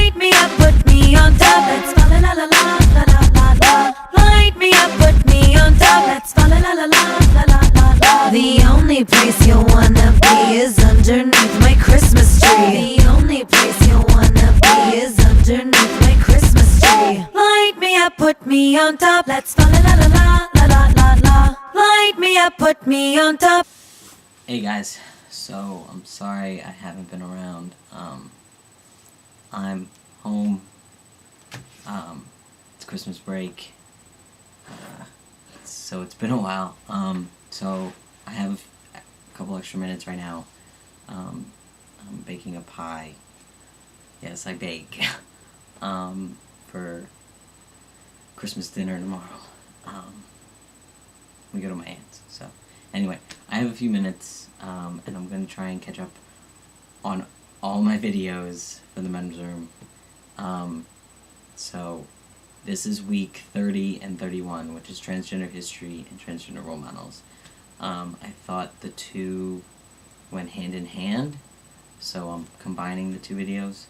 Light me up, put me on top. Let's fall la la la la la la la la. Light me up, put me on top. Let's fall la la la la la la la la. The only place you'll wanna be is underneath my Christmas tree. The only place you'll wanna be is underneath my Christmas tree. Light me up, put me on top. Let's fall la la la la la la la la. Light me up, put me on top. Hey guys, so I'm sorry I haven't been around. I'm home. It's Christmas break, so it's been a while. So I have a couple extra minutes right now. I'm baking a pie. Yes, I bake. For Christmas dinner tomorrow. We go to my aunt's. So anyway, I have a few minutes, and I'm going to try and catch up on all my videos for the men's room. So this is week 30 and 31, which is transgender history and transgender role models. I thought the two went hand in hand, so I'm combining the two videos.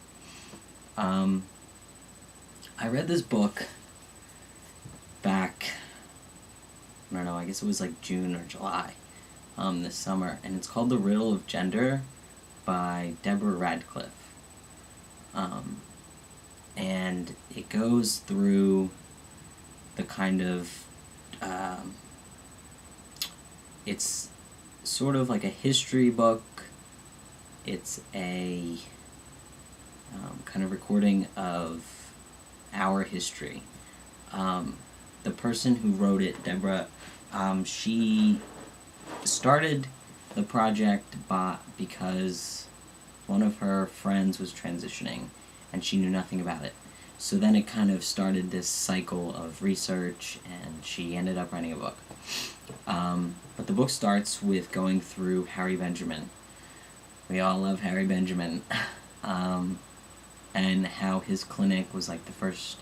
I read this book back, I don't know, I guess it was like June or July, this summer, and it's called The Riddle of Gender by Deborah Radcliffe. And it goes through the kind of, it's sort of like a history book. It's a kind of recording of our history. The person who wrote it, Deborah, she started the project because one of her friends was transitioning and she knew nothing about it. So then it kind of started this cycle of research, and she ended up writing a book. But the book starts with going through Harry Benjamin. We all love Harry Benjamin. And how his clinic was like the first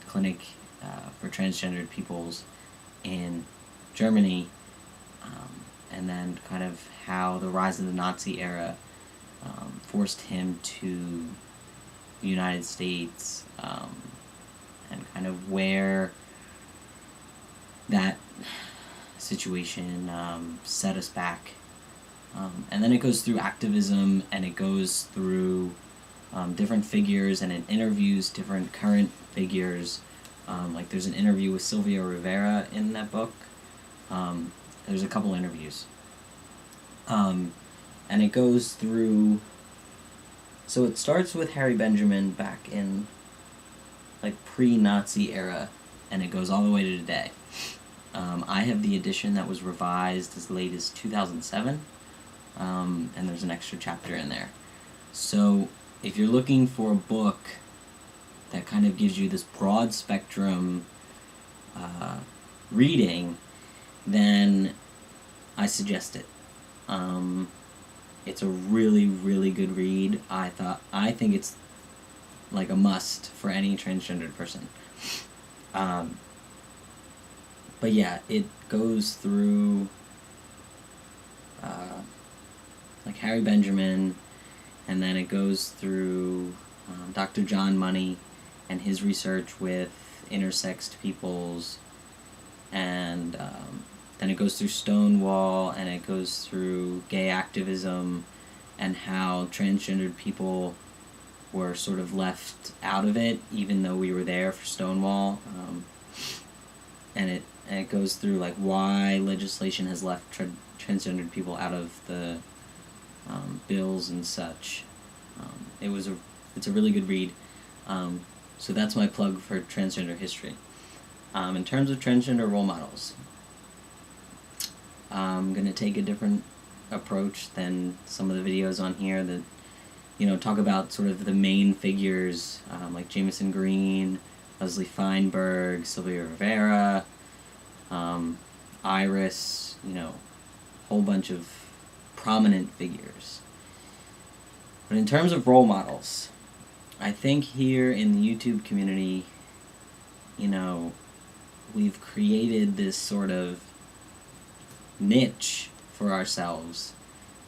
clinic for transgendered peoples in Germany, and then kind of how the rise of the Nazi era forced him to the United States, and kind of where that situation set us back. And then it goes through activism, and it goes through different figures, and it interviews different current figures. Like there's an interview with Sylvia Rivera in that book. There's a couple interviews. And it goes through, so it starts with Harry Benjamin back in like pre-Nazi era, and it goes all the way to today. I have the edition that was revised as late as 2007, and there's an extra chapter in there. So if you're looking for a book that kind of gives you this broad spectrum reading, then I suggest it. It's a really, really good read. I think it's like a must for any transgendered person. But yeah, it goes through like Harry Benjamin, and then it goes through Dr. John Money and his research with intersexed peoples, and then it goes through Stonewall, and it goes through gay activism, and how transgendered people were sort of left out of it, even though we were there for Stonewall. And it goes through like why legislation has left transgendered people out of the bills and such. It's a really good read. So that's my plug for transgender history. In terms of transgender role models, I'm going to take a different approach than some of the videos on here that, talk about sort of the main figures, like Jameson Green, Leslie Feinberg, Sylvia Rivera, Iris, whole bunch of prominent figures. But in terms of role models, I think here in the YouTube community, we've created this sort of niche for ourselves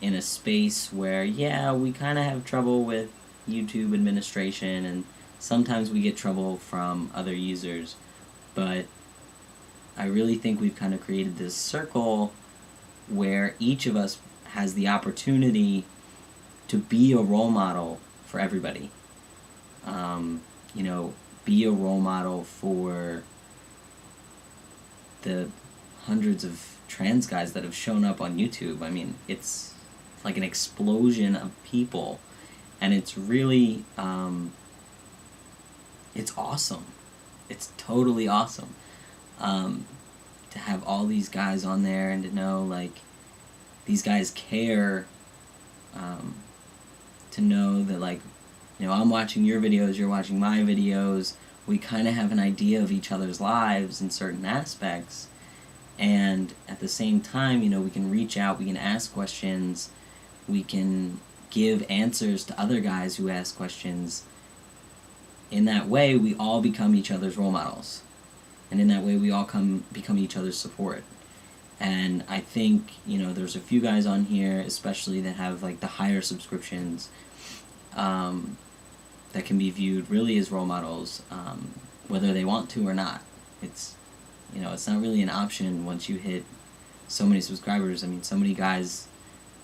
in a space where, yeah, we kind of have trouble with YouTube administration, and sometimes we get trouble from other users, but I really think we've kind of created this circle where each of us has the opportunity to be a role model for everybody. You know, be a role model for the hundreds of trans guys that have shown up on YouTube. I mean, it's like an explosion of people, and it's really, it's awesome. It's totally awesome. To have all these guys on there and to know, like, these guys care, to know that, like, you know, I'm watching your videos, you're watching my videos, we kind of have an idea of each other's lives in certain aspects, and at the same time, you know, we can reach out, we can ask questions, we can give answers to other guys who ask questions. In that way, we all become each other's role models. And in that way, we all become each other's support. And I think, you know, there's a few guys on here, especially that have, like, the higher subscriptions, that can be viewed really as role models, whether they want to or not. It's, you know, it's not really an option once you hit so many subscribers. I mean, so many guys,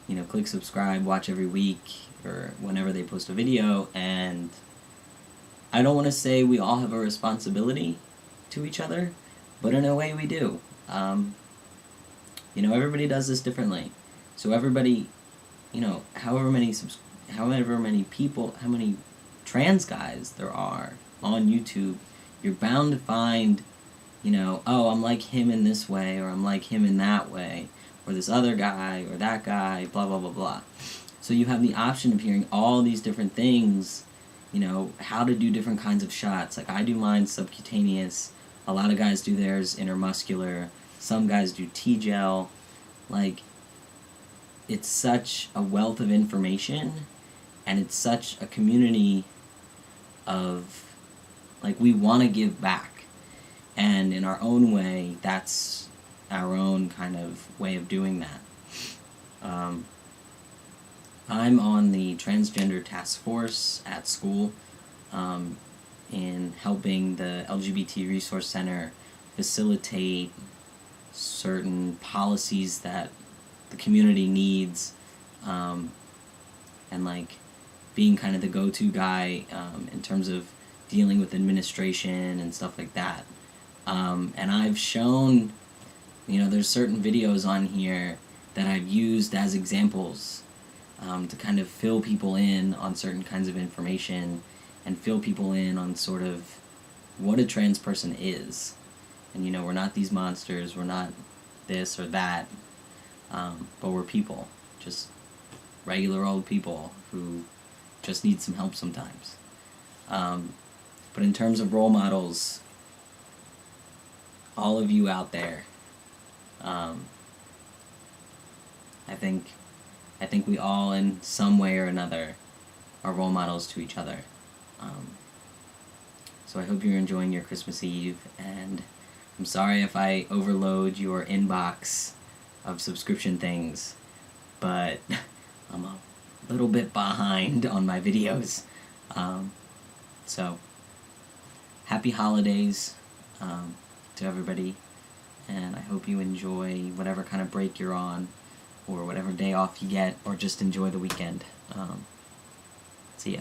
you know, click subscribe, watch every week, or whenever they post a video, and I don't want to say we all have a responsibility to each other, but in a way we do. You know, everybody does this differently. So everybody, you know, however many people, how many trans guys there are on YouTube, you're bound to find, you know, oh, I'm like him in this way, or I'm like him in that way, or this other guy, or that guy, blah, blah, blah, blah. So you have the option of hearing all these different things, you know, how to do different kinds of shots. Like, I do mine subcutaneous, a lot of guys do theirs intermuscular, some guys do T-gel. Like, it's such a wealth of information, and it's such a community of, like, we want to give back. And in our own way, that's our own kind of way of doing that. I'm on the transgender task force at school, in helping the LGBT Resource Center facilitate certain policies that the community needs, and, like, being kind of the go-to guy in terms of dealing with administration and stuff like that. And I've shown, you know, there's certain videos on here that I've used as examples to kind of fill people in on certain kinds of information and fill people in on sort of what a trans person is. And, you know, we're not these monsters, we're not this or that, but we're people, just regular old people who just need some help sometimes. But in terms of role models, all of you out there, I think we all in some way or another are role models to each other. So I hope you're enjoying your Christmas Eve, and I'm sorry if I overload your inbox of subscription things, but I'm a little bit behind on my videos. So, happy holidays to everybody, and I hope you enjoy whatever kind of break you're on, or whatever day off you get, or just enjoy the weekend. See ya.